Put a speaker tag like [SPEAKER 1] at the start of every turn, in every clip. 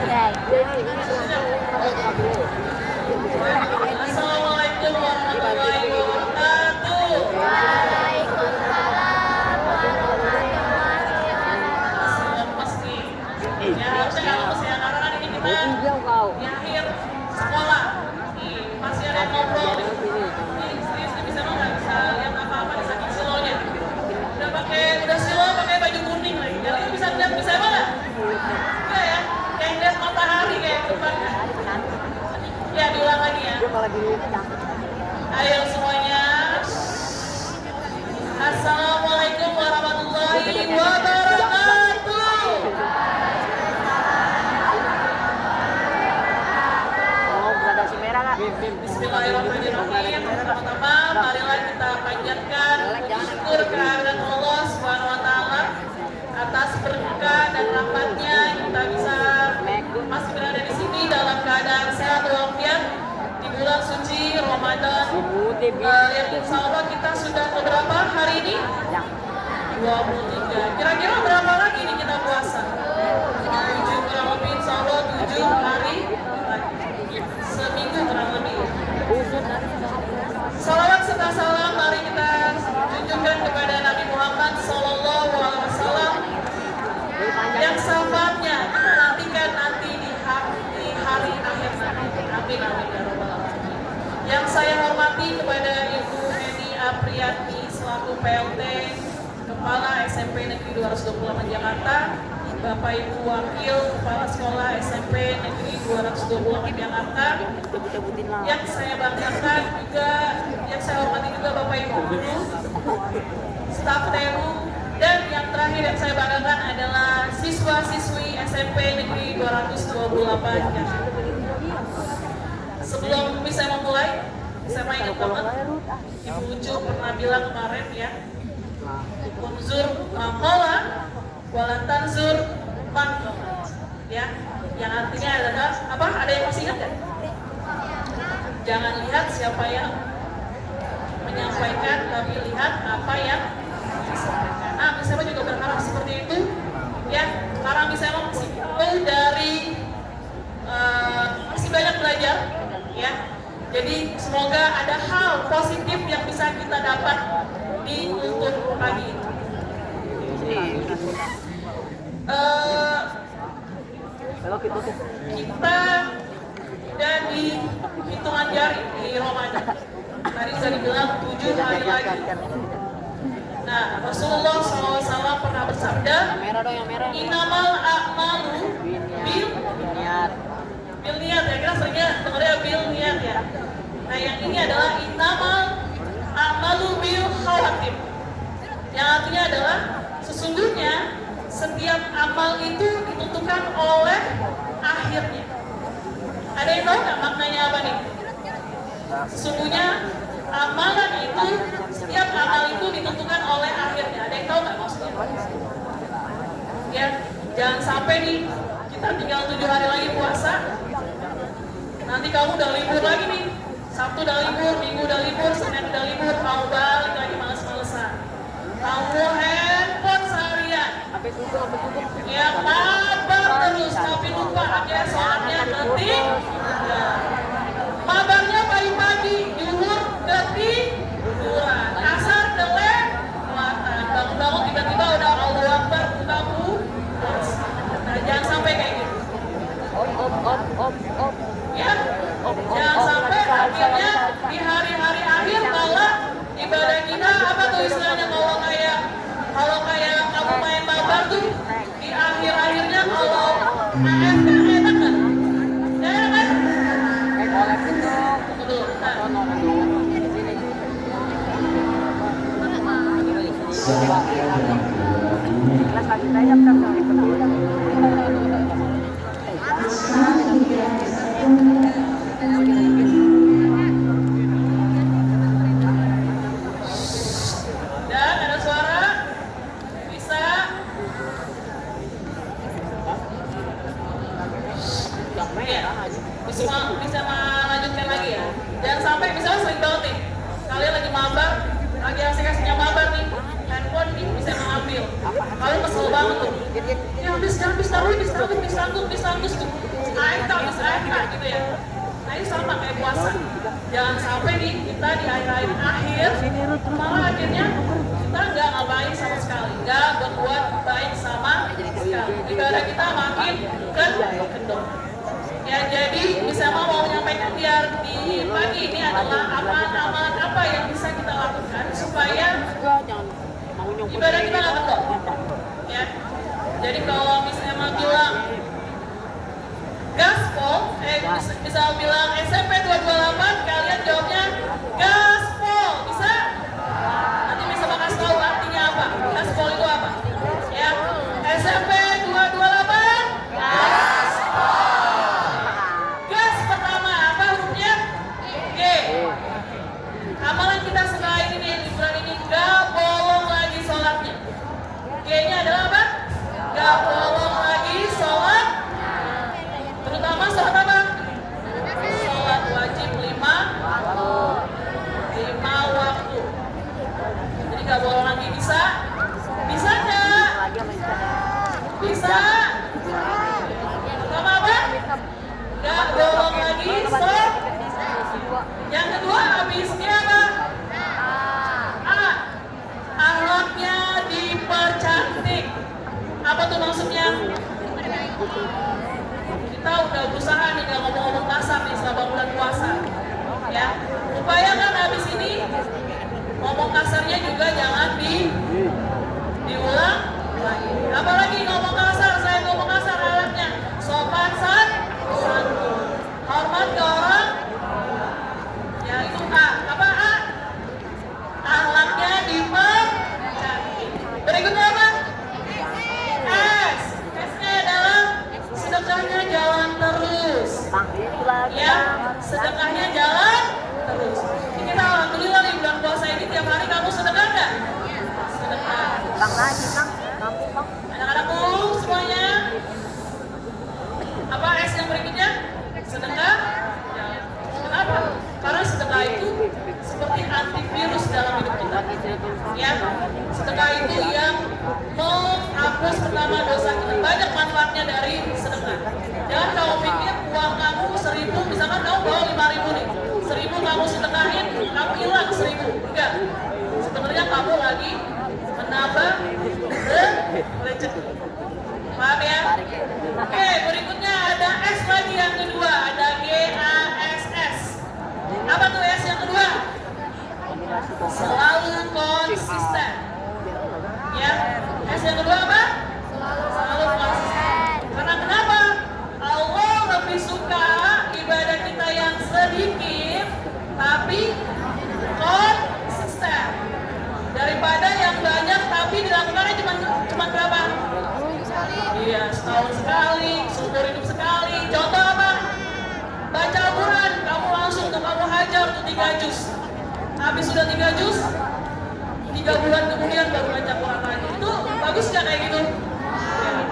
[SPEAKER 1] Assalamualaikum warahmatullahi wabarakatuh. Pasti. Ya harusnya kalau kesian karena kan ini kita di akhir sekolah. Nih, masih ada yang ngobrol. Nih, serius nih bisa nggak bisa lihat apa-apa di saking silonya. Udah silo pakai baju kuning lagi. Kalian bisa lihat bisa apa nggak? Iya ya, kayak lihat matahari kayak depannya. Ya diulang lagi ya. Ayo semuanya. Assalamualaikum warahmatullahi wabarakatuh. Bismillahirrahmanirrahim. Pertama, marilah kita panjatkan syukur kehadirat Allah Subhanahu wa taala atas berkah dan rahmatnya kita bisa masih berada di sini dalam keadaan sehat walafiat di bulan suci Ramadan. Yang insya Allah kita sudah beberapa hari ini? 23. Kira-kira berapa lagi ini kita puasa? 7 kurang lebih insya Allah 7 hari seminggu kurang lebih. Salawat serta salam mari kita junjungkan kepada Nabi Muhammad Sallallahu Alaihi Wasallam yang syafaatnya kita nantikan nanti di hari akhir nanti. Amin amin ya rabbal alamin. Yang saya hormati kepada Ibu Eni Apriyati selaku PLT Kepala SMP Negeri 228 Jakarta, Bapak Ibu Wakil Kepala Sekolah SMP Negeri 228 Jakarta, yang saya banggakan juga, yang saya hormati juga Bapak Ibu Guru, staf TU, dan yang terakhir yang saya banggakan adalah siswa-siswi SMP Negeri 228 Jakarta. Sebelum saya memulai, saya mau ingat banget Ibu Ucu pernah bilang kemarin ya, Unzur makola walantanzur mankola, ya, yang artinya adalah apa? Ada yang masih ingat kan? Jangan lihat siapa yang menyampaikan, tapi lihat apa yang disampaikan. Nah, misalnya juga berharap seperti itu, ya. Karena misalnya masih jauh dari masih banyak belajar, ya. Jadi semoga ada hal positif yang bisa kita dapat di untuk pagi ini. Kita udah di hitungan jari di Ramadan. Tadi sudah dibilang 7 hari lagi. Nah, Rasulullah SAW pernah bersabda, Innamal a'malu bil niat. Bil niat ya, kita seringnya dengarnya bil niat ya. Nah, yang ini adalah innamal a'malu bil khawatim. Yang artinya adalah sesungguhnya setiap amal itu ditentukan oleh akhirnya. Ada yang tahu nggak maknanya apa nih? Sesungguhnya amalan itu, setiap amal itu ditentukan oleh akhirnya. Ada yang tahu nggak maksudnya? Ya, jangan sampai nih kita tinggal 7 hari lagi puasa, nanti kamu udah libur lagi nih. Sabtu udah libur, Minggu udah libur, Senin udah libur, kamu balik lagi males-malesan. Kamu handphone seharian, ya mabar terus, tapi lupa akhirnya sholatnya ketiduran. Mabarnya pagi-pagi, zuhur ketiduran, asar kelewatan, bangun-bangun tiba-tiba udah Allahu Akbar, kamu. Nah, jangan sampai kayak gitu. Ya, jangan sampai akhirnya di hari-hari akhir malah ibadah kita apa tuh istilahnya kalau kayak kamu main mabar tuh di akhir-akhirnya kalau AFK enak kan? Enak kan? Betul. Dan ada suara bisa bisa melanjutkan lagi ya. Jangan sampai misalnya sering banget nih, kalian lagi mabar, lagi asik-asiknya mabar nih, handphone nih bisa mengambil. Kalian kesel banget tuh. Ya habis taruh tuh. makin kendor. Ya, jadi bisa mau menyampaikan biar di pagi ini adalah amalan apa yang bisa kita lakukan supaya ibadah kita nggak kendor. Ya, jadi kalau misalnya mau bilang gaspol, bisa bilang SMP 228, kalian jawabnya gaspol, bisa? Nanti bisa kasih tahu artinya apa, gaspol itu apa? Ya, SMP 228, gaspol. Gas pertama, apa hurufnya? G. Amalan kita selain ini, liburan ini, gak bolong lagi sholatnya. G-nya adalah apa? Gak bolong lagi sholat. Terutama sholat apa? Sholat wajib 5 waktu. Jadi gak bolong lagi, bisa? Bisa gak? Bisa. Pertama apa? Gak bolong lagi, stop. Yang kedua habisnya apa? A. Akhlaknya dipercantik. Apa tuh maksudnya? Kita udah berusaha nih gak ngomong-ngomong kasar nih selama bulan puasa. Ya, upayakan habis ini ngomong kasarnya juga jangan diulang lagi. Apalagi ngomong kasar, saya ngomong kasar alatnya sopan santun, hormat ke orang. Ya itu A. Apa A? Akhlaknya dipercantik. Berikutnya apa? S. S-nya adalah sedekahnya jalan terus. Ya, sedekahnya jalan terus. Ini kita alhamdulillah di bulan puasa ini tiap hari kamu sedekah nggak? Sedekah. Anak-anakku semuanya. Apa S yang berikutnya? Sedekah. Ya. Kenapa? Karena sedekah itu seperti antivirus dalam hidup kita. Ya, sedekah itu yang menghapus pertama dosa kita. Banyak manfaatnya dari sedekah. Jangan kamu pikir uang kamu 1.000, misalkan kamu bawa 5.000 nih, 1.000 kamu sedekahin, kamu hilang 1.000. Enggak. Sebenarnya kamu lagi menambah rezeki. Paham ya? Oke, berikutnya ada S lagi yang kedua, ada GASS. Apa tuh S yang kedua? Selalu konsisten. Ya, S yang kedua apa? Selalu konsisten. Karena kenapa? Allah lebih suka ibadah kita yang sedikit tapi konsisten daripada yang banyak tapi dilakukannya cuma berapa? Iya, setahun sekali, seumur hidup sekali. Contoh apa? Baca Al-Quran, kamu langsung tuh kamu hajar tuh 3 juz. Habis sudah 3 juz, 3 bulan kemudian baru baca Quran lagi. Itu bagus nggak kayak gitu? Ya.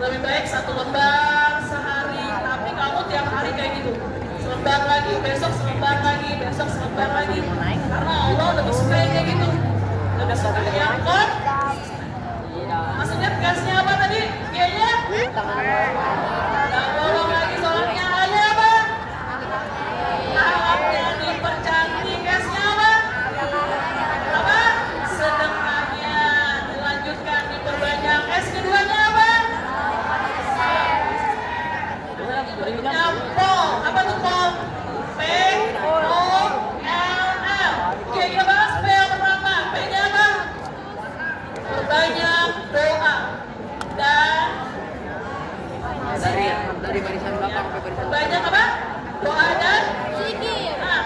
[SPEAKER 1] Lebih baik 1 lembar sehari, tapi kamu tiap hari kayak gitu. Selembar lagi, besok selembar lagi, besok selembar lagi. Karena Allah lebih suka yang kayak gitu. Lebih suka yang maksudnya gasnya apa tadi? G-nya? Gak bolong lagi sholatnya. A-nya apa? Akhlaknya dipercantik. Gasnya apa? Apa? Sedekahnya dilanjutkan, diperbanyak. S keduanya apa? Berikutnya POL. Apa tuh POL? P-O-L-L. Oke, kita bahas P yang pertama. P-nya apa? Perbanyak doa dan zikir.
[SPEAKER 2] Dari barisan belakang sampai barisan
[SPEAKER 1] Banyak apa? Doa dan zikir. Nah,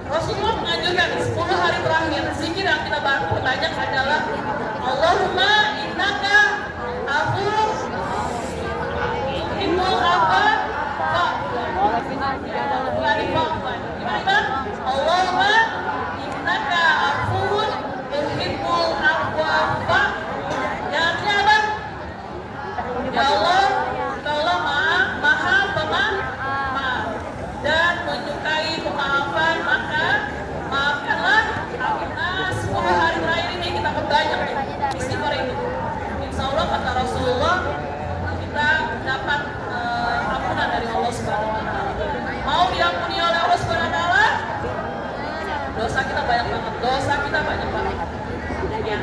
[SPEAKER 1] Rasulullah menganjurkan 10 hari terakhir zikir yang kita perbanyak adalah Allahumma innaka afuwwun tuhibbul afwa gimana? Allahumma innaka afuwwun tuhibbul afwa. Yang artinya apa? Ya Allah, Engkaulah maha pemaaf dan menyukai pemaafan, maka maafkanlah. Akhirnya 10 hari terakhir ini kita perbanyak istighfar itu. Insya Allah kata Rasulullah kita dapat ampunan dari Allah Subhanahu Wa Taala. Mau diampuni oleh Allah Subhanahu Wa Taala? Dosa kita banyak banget. Ya.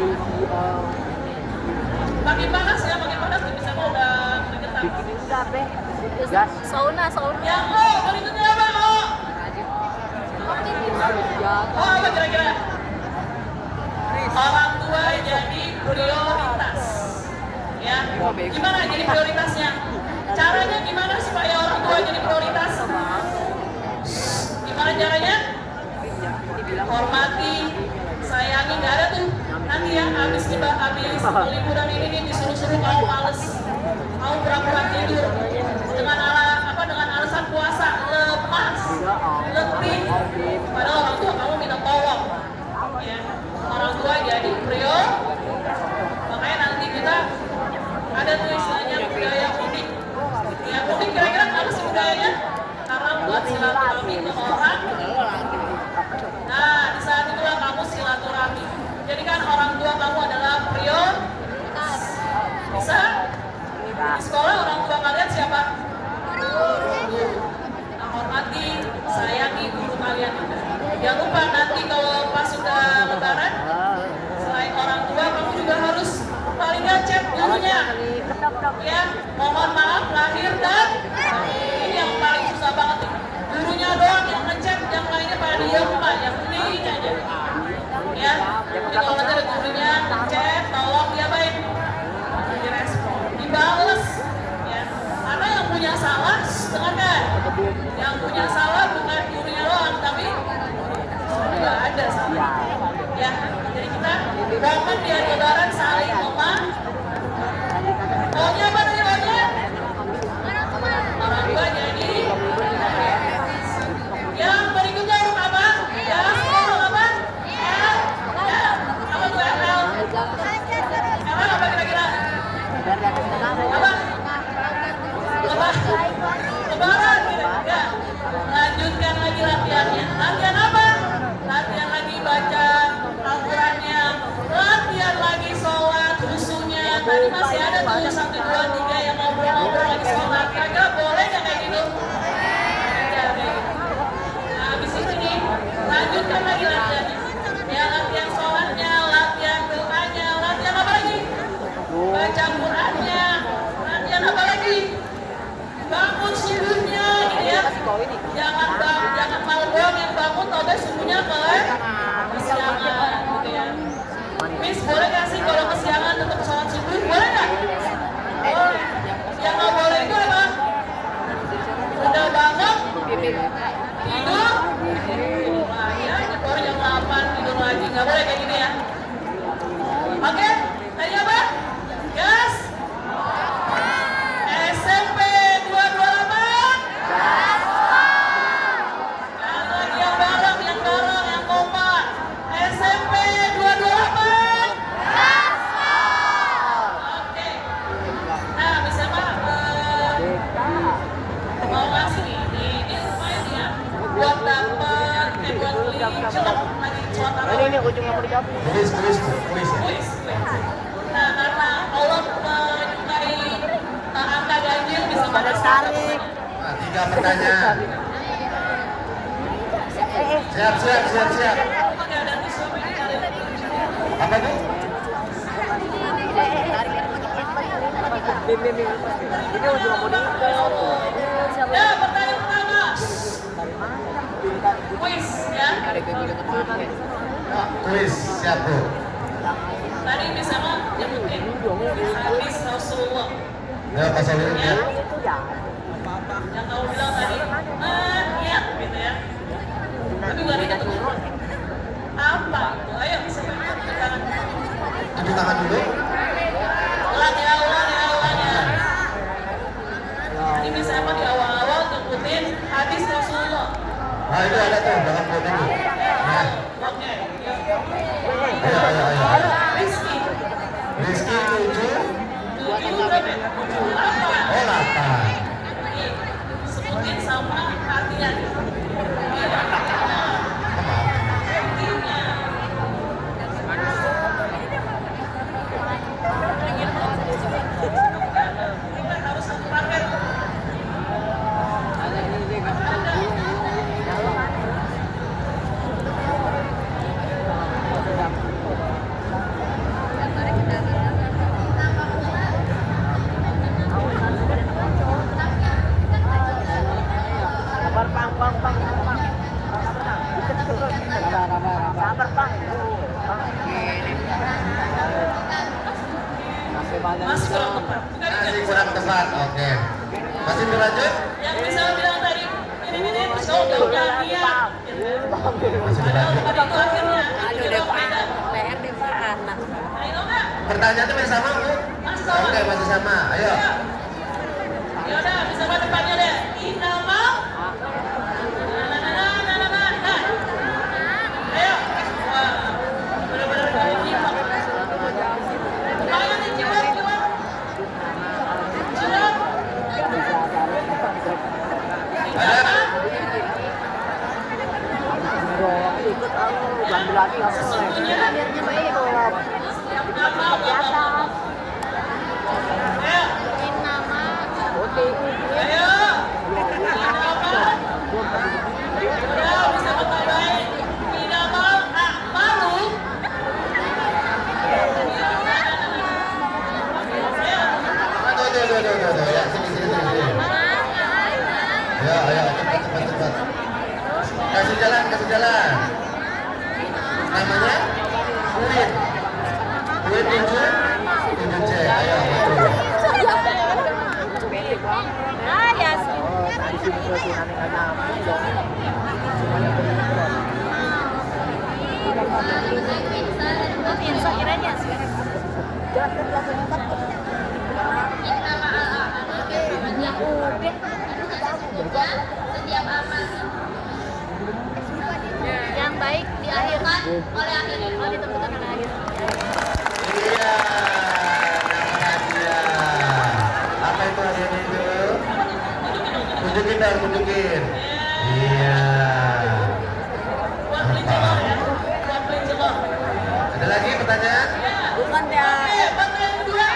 [SPEAKER 1] Makin panas ya, makin panas. Tapi saya udah
[SPEAKER 2] Gas.
[SPEAKER 3] Sauna.
[SPEAKER 1] Yang O, berikutnya apa O? Apa kira-kira? Orang tua jadi prioritas. Ya, gimana jadi prioritasnya? Caranya gimana supaya orang tua jadi prioritas? Gimana caranya? Hormati, sayangi, nggak ada tuh. Nanti ya habis liburan ini nih disuruh-suruh kamu males, kamu pura-pura tidur dengan alasan puasa, lemas, letih. Padahal orang tua kamu minta tolong. Ya, orang tua jadi prior. Makanya nanti kita ada tuh istilahnya budaya mudik. Ya mudik kira-kira apa sih budayanya? Karena buat silaturahmi ke orang. Nah, di saat itulah kamu silaturahmi. Jadi kan orang tua kamu adalah prioritas. Bisa? Di sekolah orang tua kalian siapa? Nah, hormati, sayangi guru kalian. Jangan lupa nanti kalau pas sudah lebaran, selain orang tua kamu juga harus paling nggak cek gurunya. Ya, mohon maaf lahir dan ini yang paling susah banget nih. Gurunya doang yang ngecek, yang lainnya pada diem Pak, yang ini aja. Ya, jadi kalau nanti ada gurunya ngecek, tolong diapain? Direspon, dibales. Ya, karena yang punya salah, dengarkan. Yang punya salah bukan gurunya doang, tapi juga ada salah. Ya, jadi kita momen di hari lebaran saling maunya apa tadi maunya? Orang tua jadi. Yang berikutnya huruf apa? Ya, huruf apa? L. Apa tuh L? L apa kira-kira? Apa? Lebaran kira-kira. Lanjutkan lagi latihannya. Latihan apa? Latihan lagi baca Al-Qurannya. Latihan lagi sholat khusunya. Tadi masih ada tuh 1, 2, 3 yang ngobrol-ngobrol lagi sholat. Kagak boleh nggak kayak gitu? Ya, kayak gitu. Nah, habis itu nih, lanjutkan lagi latihannya. Ya, latihan sholatnya, latihan doanya, latihan apa lagi? Baca Qurannya. Latihan apa lagi? Bangun subuhnya, gitu ya. Jangan malam doang yang bangun, tau deh subuhnya kesiangan, gitu ya. Miss, boleh nggak sih kalau kesiangan tetap sholat subuh? Boleh nggak? Boleh. Yang nggak boleh itu apa? Udah bangun, tidur, nah ya, baru jam 8 tidur lagi. Nggak boleh kayak gini ya. Oke, tadi apa? Gas. SMP 228. Yang bareng, yang kompak. SMP 228. Oke. Nah, bisa apa? Mau ngasih nih. Ini lumayan ya. Buat beli cilok lagi suara.
[SPEAKER 2] Ini ujung yang mau dijawab.
[SPEAKER 4] Kuis.
[SPEAKER 1] Nah, karena Allah menyukai angka ganjil bisa
[SPEAKER 2] Pada tarik.
[SPEAKER 4] Nah, 3 pertanyaan. Siap.
[SPEAKER 1] Oke, ada tisu apa ini kalian?
[SPEAKER 4] Apa tuh?
[SPEAKER 2] Ini ujung yang mau dijawab.
[SPEAKER 1] Ya, pertanyaan pertama. Kuis ya.
[SPEAKER 4] Nah, kuis siap tuh.
[SPEAKER 1] Tadi bisa mah nyebutin hadis Rasulullah.
[SPEAKER 4] Ya, pasal ini
[SPEAKER 1] Ya.
[SPEAKER 4] ya.
[SPEAKER 1] Yang kau bilang tadi, niat gitu ya. Tapi gak ada ketemu. Apa itu? Ayo, siapa yang tunjuk tangan?
[SPEAKER 4] Tunjuk tangan dulu.
[SPEAKER 1] Ulang ya. Ini bisa apa di awal-awal nyebutin hadis Rasulullah.
[SPEAKER 4] Nah, itu ada tuh dalam buku itu. Nah,
[SPEAKER 1] Oke.
[SPEAKER 4] ayo.
[SPEAKER 1] Rizki.
[SPEAKER 4] Rizky 7.
[SPEAKER 1] 7 berapa? 8.
[SPEAKER 4] Oh, 8.
[SPEAKER 1] Sebutin sama artinya. Artinya. Kita harus satu paket.
[SPEAKER 4] Masih berlanjut?
[SPEAKER 1] Yang bisa bilang tadi ini terus kau udah niat.
[SPEAKER 4] Masih
[SPEAKER 1] Padahal
[SPEAKER 4] berlanjut.
[SPEAKER 1] tadi itu akhirnya
[SPEAKER 2] Aduh,
[SPEAKER 1] itu
[SPEAKER 2] deh,
[SPEAKER 1] beda.
[SPEAKER 2] Pak. Leher deh, Pak. Anak.
[SPEAKER 1] Ayo enggak?
[SPEAKER 4] Pertanyaannya masih sama, Bu?
[SPEAKER 1] Masih sama.
[SPEAKER 4] Oke, masih sama. Ayo.
[SPEAKER 1] Ya udah, bisa buat depannya deh. Inama. Nah. Ayo. Wah, benar-benar dari jiwa. Ayo nih jiwa.
[SPEAKER 4] Ada?
[SPEAKER 2] Ikut ambil lagi nggak boleh.
[SPEAKER 1] Sesungguhnya
[SPEAKER 2] Akhirnya baik
[SPEAKER 1] setiap nama
[SPEAKER 2] biasa.
[SPEAKER 1] Ayo.
[SPEAKER 2] Oke.
[SPEAKER 1] Ayo. Inama. Udah bisa berbaik. Inama malu.
[SPEAKER 4] Aduh. Ya, sini. Ya, ayo, cepat. Kasih jalan. Namanya? Uin. Uin 7C. Ayo, betul.
[SPEAKER 2] Di sini tuh si Nani nggak nyampe dong. Semuanya berikut.
[SPEAKER 3] Yang baik diakhirkan oleh akhir, ditentukan oleh akhir.
[SPEAKER 4] Iya, nama dia. Apa itu hadiahnya itu? Tunjukin. Iya.
[SPEAKER 1] Buat beli celor ya. Buat beli celor.
[SPEAKER 4] Ada lagi pertanyaan?
[SPEAKER 2] Bukan ya.
[SPEAKER 1] Buat yang kedua.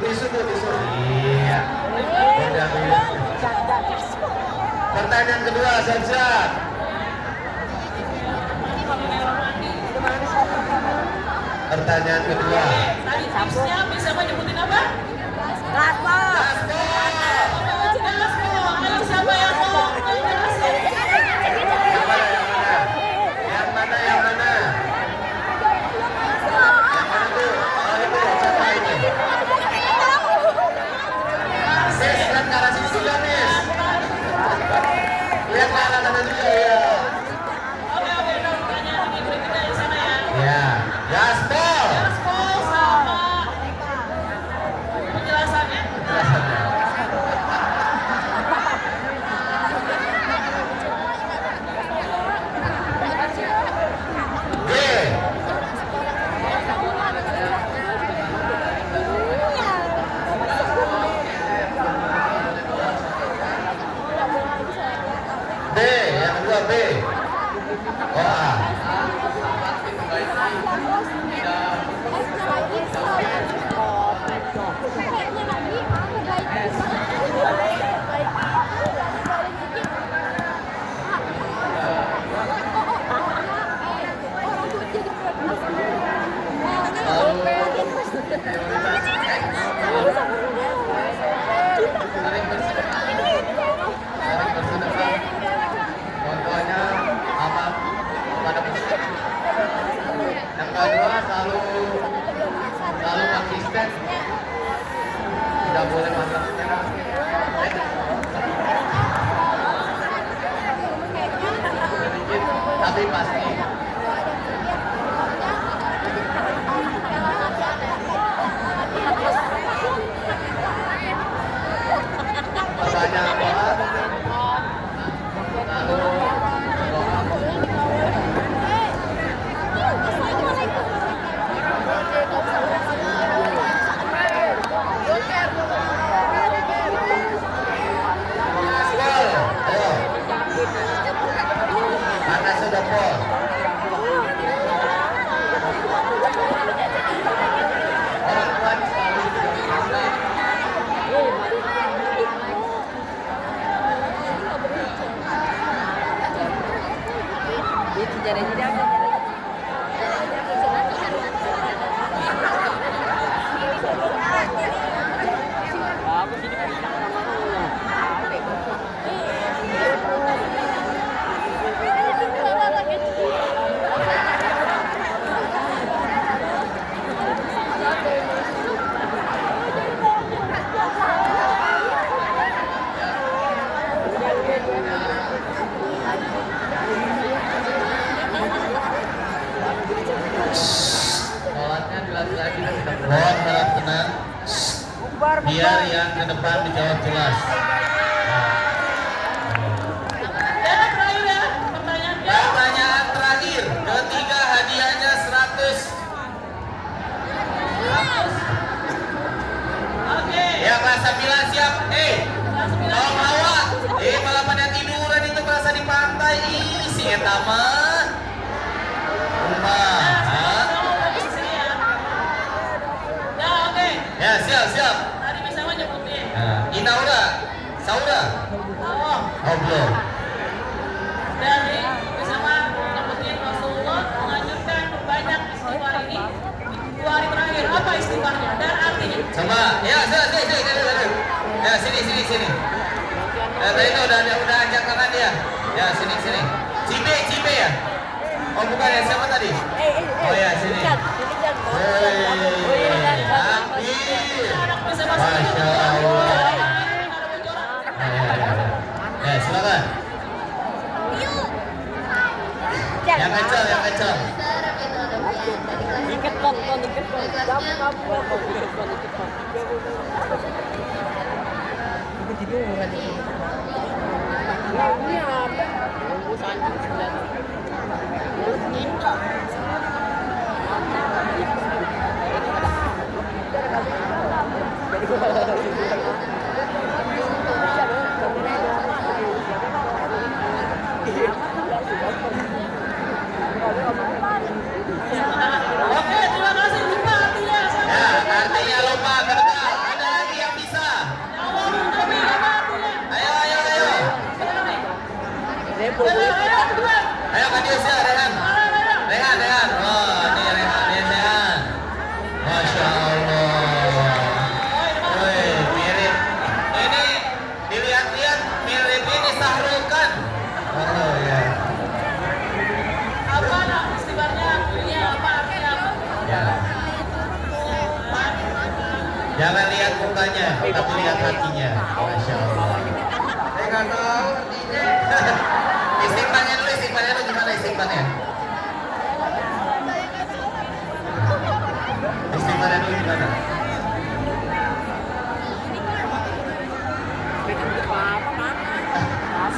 [SPEAKER 4] Tisu. Iya. Udah. Pertanyaan kedua, siap. Pertanyaan kedua.
[SPEAKER 1] Tadi tipsnya bisa menyebutin apa?
[SPEAKER 2] Gaspol.
[SPEAKER 1] Gaspol. Ayo siapa yang mau?
[SPEAKER 4] Yang mana? Yang mana tuh? Oh itu, siapa ini? Nis, lihat ke arah sini juga, Nis. Lihat ke arah sana juga, ya.
[SPEAKER 1] Oke, udah pertanyaan ini berikutnya yang sana ya.
[SPEAKER 4] Ya, gaspol.
[SPEAKER 1] Gaspol sama penjelasannya.
[SPEAKER 4] B. B, yang kedua B. Oh, A. Contohnya apa? depan dijawab jelas.
[SPEAKER 1] Dan terakhir ya, pertanyaannya.
[SPEAKER 4] Pertanyaan terakhir, ketiga hadiahnya 100.
[SPEAKER 1] Oke.
[SPEAKER 4] Ya kelas 9 siap.
[SPEAKER 1] Kelas 9.
[SPEAKER 4] Tolong lawak. Malah pada tiduran itu kerasa di pantai. Ih, si eta mah. Kumaha?
[SPEAKER 1] Ya, oke.
[SPEAKER 4] Ya, siap.
[SPEAKER 1] Tadi bisa mah nyebutin.
[SPEAKER 4] Nah, Inaura, Saura.
[SPEAKER 1] Oh,
[SPEAKER 4] Oh, belum.
[SPEAKER 1] dari bisa mah nyebutin Rasulullah menganjurkan perbanyak istighfar ini di 2 hari terakhir. Apa istighfarnya dan artinya?
[SPEAKER 4] Coba. Ya, sini. Ya, sini. Tadi itu udah ajak tangan dia. Ya, sini. Cibe ya? Oh, bukan ya, siapa tadi? Oh ya, sini. Api.
[SPEAKER 1] Anak bisa masuk.
[SPEAKER 4] Masya Allah. Ya, silakan. Yang kecil.
[SPEAKER 2] Ikat kon. Kamu. Ketiduran ini. Ini apa? Bungkus anjing sudah.
[SPEAKER 1] Oke, terima kasih. Lupa artinya.
[SPEAKER 4] Ya, artinya lupa kedekal. Ada lagi yang bisa.
[SPEAKER 1] Apa artinya?
[SPEAKER 4] Ayo.
[SPEAKER 1] Kedua.
[SPEAKER 4] Ayo Kadius ya, Rehan. Oh, ini Rehan. Masya Allah. Woi, mirip. Ini dilihat-lihat mirip ini Sahrulkan. Oh ya.
[SPEAKER 1] Apa nak istighfarnya? Ini apa artinya?
[SPEAKER 4] Ya. Jangan lihat mukanya, tapi lihat hatinya. Masya Allah. Saya nggak tahu artinya. Istighfarnya dulu gimana istighfarnya? Istighfarnya dulu gimana?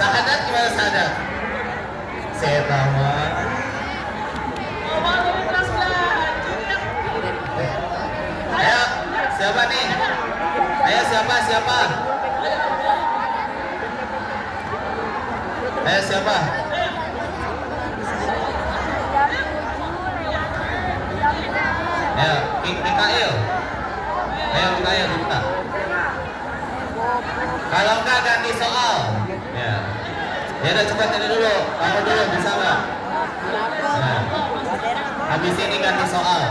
[SPEAKER 4] Sahadat gimana sahadat? Saya tahu.
[SPEAKER 1] Oh, baru kelas belajar.
[SPEAKER 4] Ayo, siapa nih? Ayo siapa? Ayo siapa? Ayo, Mikael. Ayo Mikael buka. Kalau enggak ganti soal. Ya. Ya udah cepat ini dulu. Kamu dulu bisa nggak? Nah. Habis ini ganti soal.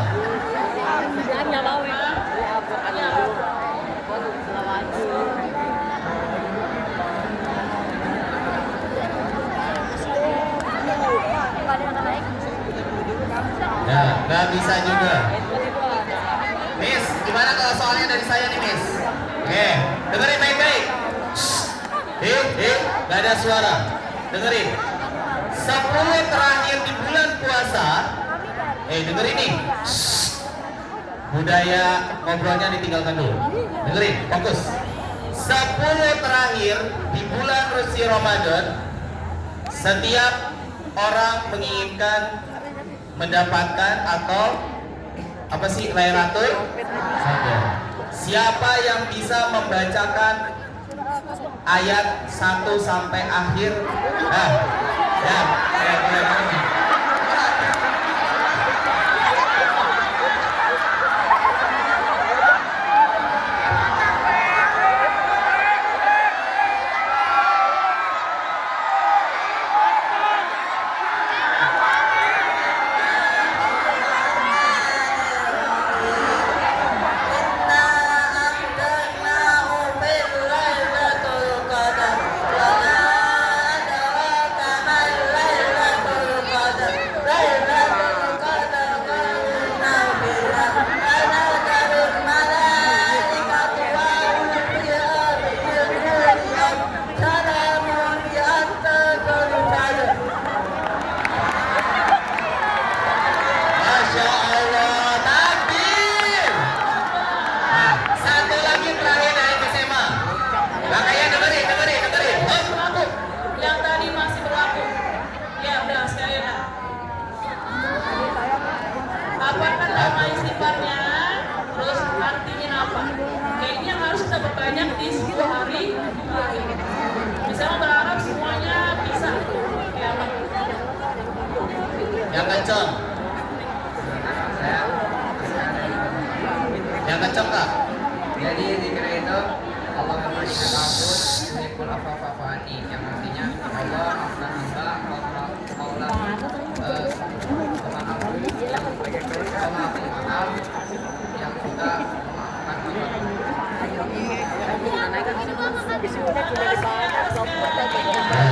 [SPEAKER 4] Ya, nggak bisa juga. Miss, gimana kalau soalnya dari saya nih, Miss? Oke, dengerin baik-baik. Nggak ada suara. Dengerin. 10 terakhir di bulan puasa. Dengerin nih. Budaya ngobrolnya ditinggalkan dulu. Dengerin, fokus. 10 terakhir di bulan suci Ramadan, setiap orang menginginkan mendapatkan atau apa sih Lailatul Qadar. Siapa yang bisa membacakan ayat 1 sampai akhir? al-afafafani yang artinya Allah maafkan hamba, maulah maaf yang sudah memaafkan hamba.
[SPEAKER 3] Ini